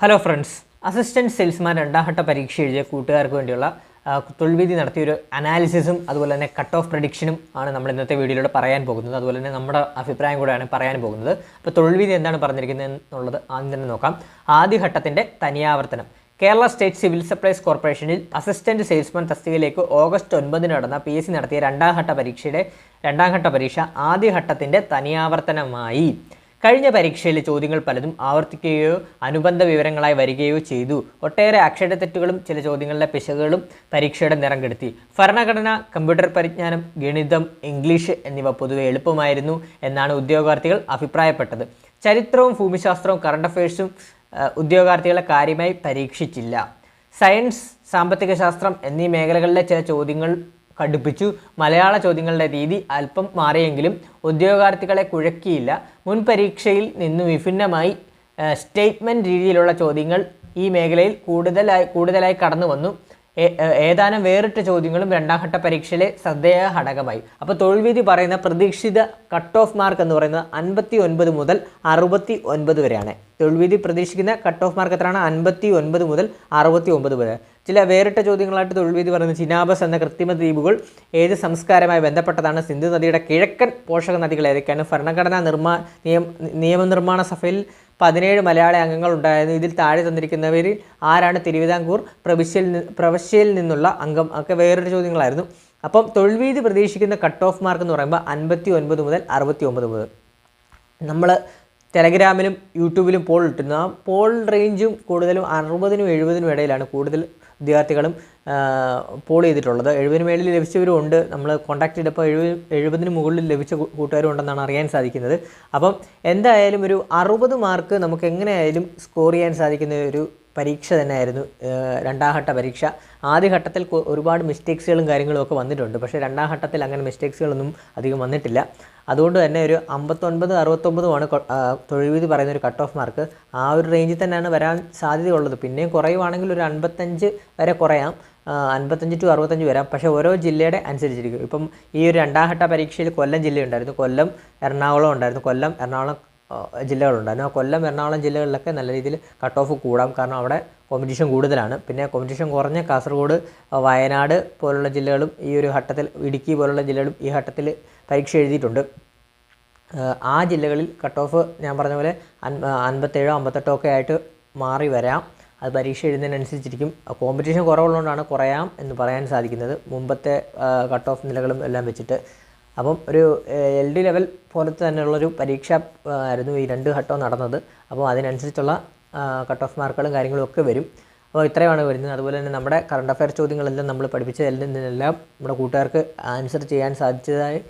Hello friends, assistant salesman രണ്ടാം ഘട്ട പരീക്ഷ എഴുതിയ കൂട്ടുകാർക്ക് വേണ്ടിയുള്ള തൊഴിൽവിധി നടത്തിയൊരു അനാലിസിസും അതുപോലെ തന്നെ കട്ട് ഓഫ് പ്രഡിക്ഷനും ആണ് നമ്മൾ ഇന്നത്തെ വീഡിയോയിലൂടെ പറയാൻ പോകുന്നത്. അതുപോലെ തന്നെ നമ്മുടെ അഭിപ്രായം കൂടെയാണ് പറയാൻ പോകുന്നത്. അപ്പോൾ തൊഴിൽവിധി എന്താണ് പറഞ്ഞിരിക്കുന്നത് എന്നുള്ളത് ആദ്യം തന്നെ നോക്കാം. ആദ്യഘട്ടത്തിൻ്റെ തനിയാവർത്തനം. കേരള സ്റ്റേറ്റ് സിവിൽ സപ്ലൈസ് കോർപ്പറേഷനിൽ അസിസ്റ്റൻറ്റ് സെയിൽസ്മാൻ തസ്തികയിലേക്ക് ഓഗസ്റ്റ് 9 നടന്ന PSC നടത്തിയ രണ്ടാം ഘട്ട പരീക്ഷ ആദ്യഘട്ടത്തിൻ്റെ തനിയാവർത്തനമായി. കഴിഞ്ഞ പരീക്ഷയിലെ ചോദ്യങ്ങൾ പലതും ആവർത്തിക്കുകയോ അനുബന്ധ വിവരങ്ങളായി വരികയോ ചെയ്തു. ഒട്ടേറെ അക്ഷരത്തെറ്റുകളും ചില ചോദ്യങ്ങളിലെ പിശകുകളും പരീക്ഷയുടെ നിറം കെടുത്തി. ഭരണഘടന, കമ്പ്യൂട്ടർ പരിജ്ഞാനം, ഗണിതം, ഇംഗ്ലീഷ് എന്നിവ പൊതുവെ എളുപ്പമായിരുന്നു എന്നാണ് ഉദ്യോഗാർത്ഥികൾ അഭിപ്രായപ്പെട്ടത്. ചരിത്രവും ഭൂമിശാസ്ത്രവും കറണ്ട് അഫയേഴ്സും ഉദ്യോഗാർത്ഥികളെ കാര്യമായി പരീക്ഷിച്ചില്ല. സയൻസ്, സാമ്പത്തിക ശാസ്ത്രം എന്നീ മേഖലകളിലെ ചില ചോദ്യങ്ങൾ കടുപ്പിച്ചു. മലയാള ചോദ്യങ്ങളുടെ രീതി അല്പം മാറിയെങ്കിലും ഉദ്യോഗാർത്ഥികളെ കുഴക്കിയില്ല. മുൻ പരീക്ഷയിൽ നിന്ന് വിഭിന്നമായി സ്റ്റേറ്റ്മെൻറ്റ് രീതിയിലുള്ള ചോദ്യങ്ങൾ ഈ മേഖലയിൽ കൂടുതലായി കടന്നു വന്നു. ഏതാനും വേറിട്ട ചോദ്യങ്ങളും രണ്ടാം ഘട്ട പരീക്ഷയിലെ ശ്രദ്ധേയ ഘടകമായി. അപ്പോൾ തൊഴിൽവിധി പറയുന്ന പ്രതീക്ഷിത കട്ട് ഓഫ് മാർക്ക് എന്ന് പറയുന്നത് 59 മുതൽ 69 വരെയാണ്. തൊഴിൽവിധി പ്രതീക്ഷിക്കുന്ന കട്ട് ഓഫ് മാർക്ക് എത്രയാണ്? 59 മുതൽ 69 വരെ. ചില വേറിട്ട ചോദ്യങ്ങളായിട്ട് തൊഴിൽവിധി പറയുന്നത് ചിനാബസ് എന്ന കൃത്രിമ ദ്വീപുകൾ ഏത് സംസ്കാരമായി ബന്ധപ്പെട്ടതാണ്? സിന്ധു നദിയുടെ കിഴക്കൻ പോഷക നദികൾ ഏതൊക്കെയാണ്? ഭരണഘടനാ നിയമനിർമ്മാണ സഭയിൽ 17 മലയാളി അംഗങ്ങൾ ഉണ്ടായിരുന്നു. ഇതിൽ താഴെ തന്നിരിക്കുന്നവരിൽ ആരാണ് തിരുവിതാംകൂർ പ്രവിശ്യയിൽ നിന്നുള്ള അംഗം? ഒക്കെ വേറൊരു ചോദ്യങ്ങളായിരുന്നു. അപ്പം തൊഴിൽവിധി പ്രതീക്ഷിക്കുന്ന കട്ട് ഓഫ് മാർക്ക് എന്ന് പറയുമ്പോൾ 59 മുതൽ 69 മുതൽ. നമ്മൾ ടെലഗ്രാമിലും യൂട്യൂബിലും പോൾ ഇട്ടിരുന്നു. ആ പോൾ റേഞ്ചും കൂടുതലും 60-നും 70-നും ഇടയിലാണ് കൂടുതൽ വിദ്യാർത്ഥികളും പോൾ ചെയ്തിട്ടുള്ളത്. 70-ന് മേളിൽ ലഭിച്ചവരും ഉണ്ട്. നമ്മൾ കോൺടാക്ട് ചെയ്തപ്പോൾ 70-ന് മുകളിൽ ലഭിച്ച കൂട്ടുകാരും ഉണ്ടെന്നാണ് അറിയാൻ സാധിക്കുന്നത്. അപ്പം എന്തായാലും ഒരു 60 മാർക്ക് നമുക്ക് എങ്ങനെയായാലും സ്കോർ ചെയ്യാൻ സാധിക്കുന്ന ഒരു പരീക്ഷ തന്നെയായിരുന്നു രണ്ടാം ഘട്ട പരീക്ഷ. ആദ്യഘട്ടത്തിൽ ഒരുപാട് മിസ്റ്റേക്സുകളും കാര്യങ്ങളും ഒക്കെ വന്നിട്ടുണ്ട്. പക്ഷേ രണ്ടാം ഘട്ടത്തിൽ അങ്ങനെ മിസ്റ്റേക്സുകളൊന്നും അധികം വന്നിട്ടില്ല. അതുകൊണ്ട് തന്നെ ഒരു 59-69 തൊഴിൽവിധി പറയുന്ന ഒരു കട്ട് ഓഫ് മാർക്ക്. ആ ഒരു റേഞ്ചിൽ തന്നെയാണ് വരാൻ സാധ്യതയുള്ളത്. പിന്നെയും കുറയുവാണെങ്കിൽ ഒരു 55 വരെ കുറയാം, 55 to 65 വരാം. പക്ഷേ ഓരോ ജില്ലയുടെ അനുസരിച്ചിരിക്കും. ഇപ്പം ഈ ഒരു രണ്ടാം ഘട്ട പരീക്ഷയിൽ കൊല്ലം ജില്ലയുണ്ടായിരുന്നു, കൊല്ലം എറണാകുളം ഉണ്ടായിരുന്നു, കൊല്ലം എറണാകുളം ജില്ലകളുണ്ടായിരുന്നു. ആ കൊല്ലം എറണാകുളം ജില്ലകളിലൊക്കെ നല്ല രീതിയിൽ കട്ട് ഓഫ് കൂടാം, കാരണം അവിടെ കോമ്പറ്റീഷൻ കൂടുതലാണ്. പിന്നെ കോമ്പറ്റീഷൻ കുറഞ്ഞ കാസർഗോഡ്, വയനാട് പോലുള്ള ജില്ലകളും ഈ ഒരു ഘട്ടത്തിൽ, ഇടുക്കി പോലുള്ള ജില്ലകളും ഈ ഘട്ടത്തിൽ പരീക്ഷ എഴുതിയിട്ടുണ്ട്. ആ ജില്ലകളിൽ കട്ട് ഓഫ് ഞാൻ പറഞ്ഞ പോലെ 57 58 ഒക്കെ ആയിട്ട് മാറി വരാം. അത് പരീക്ഷ എഴുതുന്നതിനനുസരിച്ചിരിക്കും. കോമ്പറ്റീഷൻ കുറവുള്ളതുകൊണ്ടാണ് കുറയാം എന്ന് പറയാൻ സാധിക്കുന്നത്, മുമ്പത്തെ കട്ട് ഓഫ് നിലകളും എല്ലാം വെച്ചിട്ട്. അപ്പം ഒരു LD ലെവൽ പോലത്തെ തന്നെയുള്ളൊരു പരീക്ഷ ആയിരുന്നു ഈ 2 ഘട്ടവും നടന്നത്. അപ്പോൾ അതിനനുസരിച്ചുള്ള കട്ട് ഓഫ് മാർക്കുകളും കാര്യങ്ങളും ഒക്കെ വരും. അപ്പോൾ ഇത്രയുമാണ് വരുന്നത്. അതുപോലെ തന്നെ നമ്മുടെ കറണ്ട് അഫയർ ചോദ്യങ്ങളെല്ലാം നമ്മൾ പഠിപ്പിച്ചതിൽ നിന്നെല്ലാം നമ്മുടെ കൂട്ടുകാർക്ക് ആൻസർ ചെയ്യാൻ സാധിച്ചതായി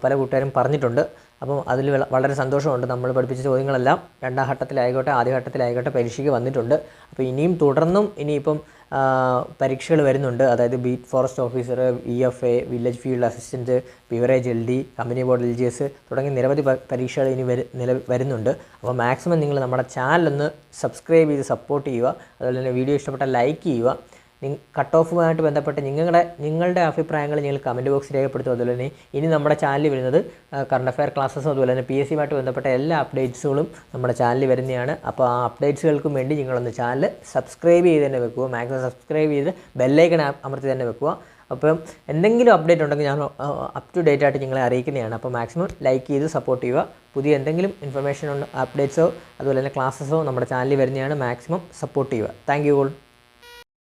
പല കൂട്ടുകാരും പറഞ്ഞിട്ടുണ്ട്. അപ്പം അതിൽ വളരെ സന്തോഷമുണ്ട്. നമ്മൾ പഠിപ്പിച്ച ചോദ്യങ്ങളെല്ലാം രണ്ടാം ഘട്ടത്തിലായിക്കോട്ടെ ആദ്യഘട്ടത്തിലായിക്കോട്ടെ പരീക്ഷയ്ക്ക് വന്നിട്ടുണ്ട്. അപ്പോൾ ഇനിയും തുടർന്നും ഇനിയിപ്പം പരീക്ഷകൾ വരുന്നുണ്ട്. അതായത് beat forest officer, VFA, village field assistant, beverage LD, company board LGS തുടങ്ങി നിരവധി പരീക്ഷകൾ ഇനി വരുന്നുണ്ട്. അപ്പോൾ മാക്സിമം നിങ്ങൾ നമ്മുടെ ചാനലൊന്ന് സബ്സ്ക്രൈബ് ചെയ്ത് സപ്പോർട്ട് ചെയ്യുക. അതുപോലെ തന്നെ വീഡിയോ ഇഷ്ടപ്പെട്ടാൽ ലൈക്ക് ചെയ്യുക. കട്ട് ഓഫുമായിട്ട് ബന്ധപ്പെട്ട് നിങ്ങളുടെ അഭിപ്രായങ്ങൾ നിങ്ങൾ കമൻറ്റ് ബോക്സിൽ രേഖപ്പെടുത്തുക. അതുപോലെ തന്നെ ഇനി നമ്മുടെ ചാനലിൽ വരുന്നത് കറണ്ട് അഫയർ ക്ലാസ്സസും അതുപോലെ തന്നെ PSCയുമായിട്ട് ബന്ധപ്പെട്ട എല്ലാ അപ്ഡേറ്റ്സുകളും നമ്മുടെ ചാനലിൽ വരുന്നതാണ്. അപ്പോൾ ആ അപ്ഡേറ്റ്സുകൾക്കും വേണ്ടി നിങ്ങളൊന്ന് ചാനൽ സബ്സ്ക്രൈബ് ചെയ്ത് തന്നെ വെക്കുക. മാക്സിമം സബ്സ്ക്രൈബ് ചെയ്ത് ബെല്ലൈക്കൺ അമർത്തി തന്നെ വെക്കുക. അപ്പം എന്തെങ്കിലും അപ്ഡേറ്റ് ഉണ്ടെങ്കിൽ ഞാൻ അപ് ടു ഡേറ്റ് ആയിട്ട് നിങ്ങളെ അറിയിക്കുന്നതാണ്. അപ്പോൾ മാക്സിമം ലൈക്ക് ചെയ്ത് സപ്പോർട്ട് ചെയ്യുക. പുതിയ എന്തെങ്കിലും ഇൻഫർമേഷൻ അപ്ഡേറ്റ്സോ അതുപോലെ തന്നെ ക്ലാസ്സസോ നമ്മുടെ ചാനലിൽ വരുന്നതാണ്. മാക്സിമം സപ്പോർട്ട് ചെയ്യുക. Thank you all.